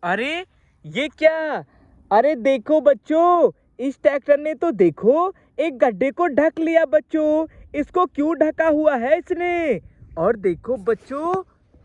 अरे ये क्या? अरे देखो बच्चों, इस ट्रैक्टर ने तो देखो एक गड्ढे को ढक लिया बच्चों। इसको क्यों ढका हुआ है इसने? और देखो बच्चों,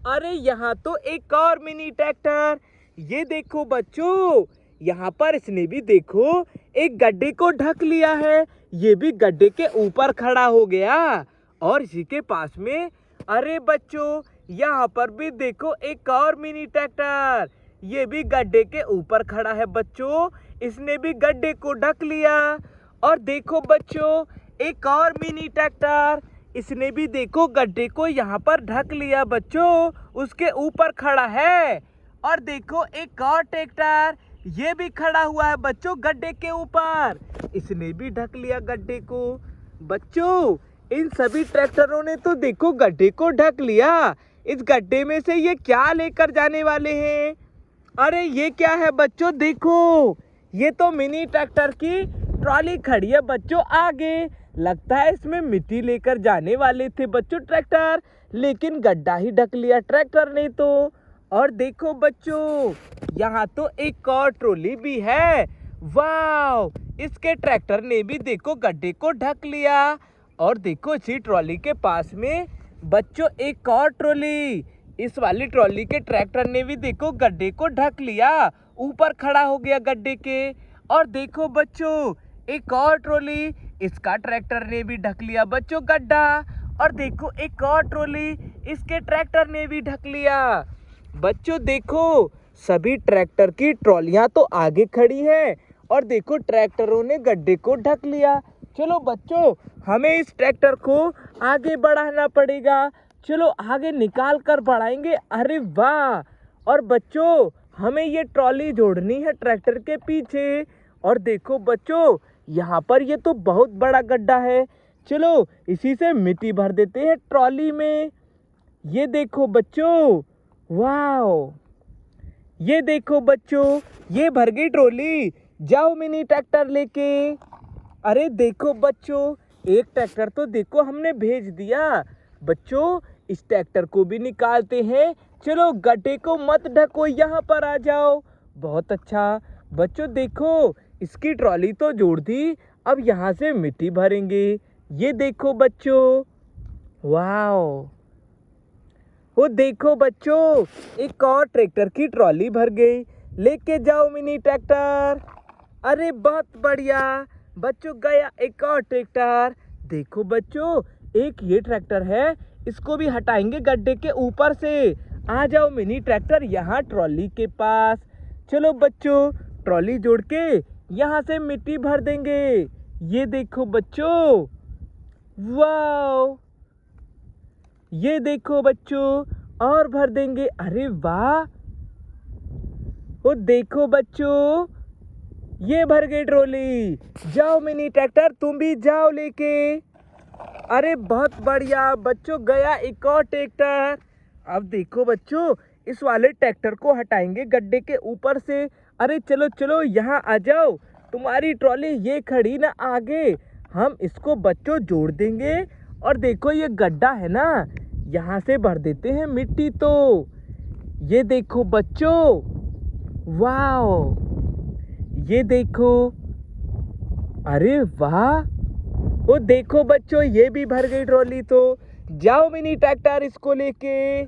अरे यहाँ तो एक और मिनी ट्रैक्टर। ये देखो बच्चों, यहाँ पर इसने भी देखो एक गड्ढे को ढक लिया है। ये भी गड्ढे के ऊपर खड़ा हो गया। और इसी के पास में, अरे बच्चों, यहाँ पर भी देखो एक और मिनी ट्रैक्टर। ये भी गड्ढे के ऊपर खड़ा है बच्चों। इसने भी गड्ढे को ढक लिया। और देखो बच्चों, एक और मिनी ट्रैक्टर। इसने भी देखो गड्ढे को यहाँ पर ढक लिया बच्चों। उसके ऊपर खड़ा है। और देखो एक और ट्रैक्टर, ये भी खड़ा हुआ है बच्चों गड्ढे के ऊपर। इसने भी ढक लिया गड्ढे को। बच्चों, इन सभी ट्रैक्टरों ने तो देखो गड्ढे को ढक लिया। इस गड्ढे में से ये क्या लेकर जाने वाले हैं? अरे ये क्या है बच्चों? देखो, ये तो मिनी ट्रैक्टर की ट्रॉली खड़ी है बच्चों आगे। लगता है इसमें मिट्टी लेकर जाने वाले थे बच्चों ट्रैक्टर, लेकिन गड्ढा ही ढक लिया ट्रैक्टर ने तो। और देखो बच्चों, यहाँ तो एक और ट्रॉली भी है। वाह, इसके ट्रैक्टर ने भी देखो गड्ढे को ढक लिया। और देखो इसी ट्रॉली के पास में बच्चों एक और ट्रॉली। इस वाली ट्रॉली के ट्रैक्टर ने भी देखो गड्ढे को ढक लिया, ऊपर खड़ा हो गया गड्ढे के। और देखो बच्चों, एक और ट्रॉली, इसका ट्रैक्टर ने भी ढक लिया बच्चों गड्ढा। और देखो एक और ट्रॉली, इसके ट्रैक्टर ने भी ढक लिया। बच्चों देखो, सभी ट्रैक्टर की ट्रॉलियां तो आगे खड़ी है। और देखो ट्रैक्टरों ने गड्ढे को ढक लिया। चलो बच्चों, हमें इस ट्रैक्टर को आगे बढ़ाना पड़ेगा। चलो आगे निकाल कर बढ़ाएंगे। अरे वाह! और बच्चों, हमें ये ट्रॉली जोड़नी है ट्रैक्टर के पीछे। और देखो बच्चों, यहाँ पर ये तो बहुत बड़ा गड्ढा है। चलो इसी से मिट्टी भर देते हैं ट्रॉली में। ये देखो बच्चों, वाह! ये देखो बच्चों, ये भर गई ट्रॉली। जाओ मिनी ट्रैक्टर लेके। अरे देखो बच्चों, एक ट्रैक्टर तो देखो हमने भेज दिया। बच्चों, इस ट्रैक्टर को भी निकालते हैं। चलो गड्ढे को मत ढको, यहाँ पर आ जाओ। बहुत अच्छा। बच्चों देखो, इसकी ट्रॉली तो जोड़ दी। अब यहाँ से मिट्टी भरेंगे। ये देखो बच्चों, वाह! वो देखो बच्चों, एक और ट्रैक्टर की ट्रॉली भर गई। लेके जाओ मिनी ट्रैक्टर। अरे बहुत बढ़िया बच्चों, गया एक और ट्रैक्टर। देखो बच्चों, एक ये ट्रैक्टर है, इसको भी हटाएंगे गड्ढे के ऊपर से। आ जाओ मिनी ट्रैक्टर यहाँ ट्रॉली के पास। चलो बच्चों, ट्रॉली जोड़ के यहाँ से मिट्टी भर देंगे। ये देखो बच्चों, वाह! ये देखो बच्चों, और भर देंगे। अरे वाह! वो देखो बच्चों, ये भर गई ट्रॉली। जाओ मिनी ट्रैक्टर, तुम भी जाओ लेके। अरे बहुत बढ़िया बच्चों, गया एक और ट्रैक्टर। अब देखो बच्चों, इस वाले ट्रैक्टर को हटाएंगे गड्ढे के ऊपर से। अरे चलो चलो, यहाँ आ जाओ। तुम्हारी ट्रॉली ये खड़ी ना आगे। हम इसको बच्चों जोड़ देंगे। और देखो ये गड्ढा है ना, यहाँ से भर देते हैं मिट्टी तो। ये देखो बच्चों, वाह! ये देखो, अरे वाह! वो देखो बच्चों, ये भी भर गई ट्रॉली तो। जाओ मिनी ट्रैक्टर इसको लेके।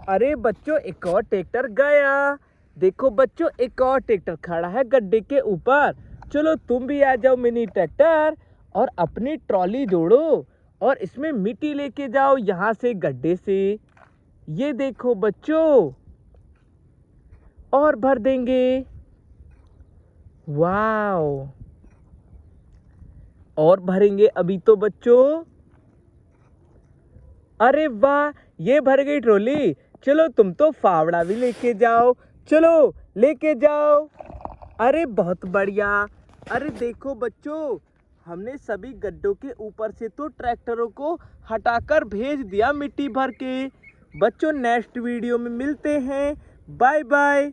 अरे बच्चों, एक और ट्रैक्टर गया। देखो बच्चों, एक और ट्रैक्टर खड़ा है गड्ढे के ऊपर। चलो तुम भी आ जाओ मिनी ट्रैक्टर, और अपनी ट्रॉली जोड़ो और इसमें मिट्टी लेके जाओ यहाँ से गड्ढे से। ये देखो बच्चों, और भर देंगे। वाह! और भरेंगे अभी तो बच्चों। अरे वाह, ये भर गई ट्रॉली। चलो तुम तो फावड़ा भी लेके जाओ। चलो लेके जाओ। अरे बहुत बढ़िया। अरे देखो बच्चों, हमने सभी गड्ढों के ऊपर से तो ट्रैक्टरों को हटाकर भेज दिया मिट्टी भर के। बच्चों नेक्स्ट वीडियो में मिलते हैं। Bye bye.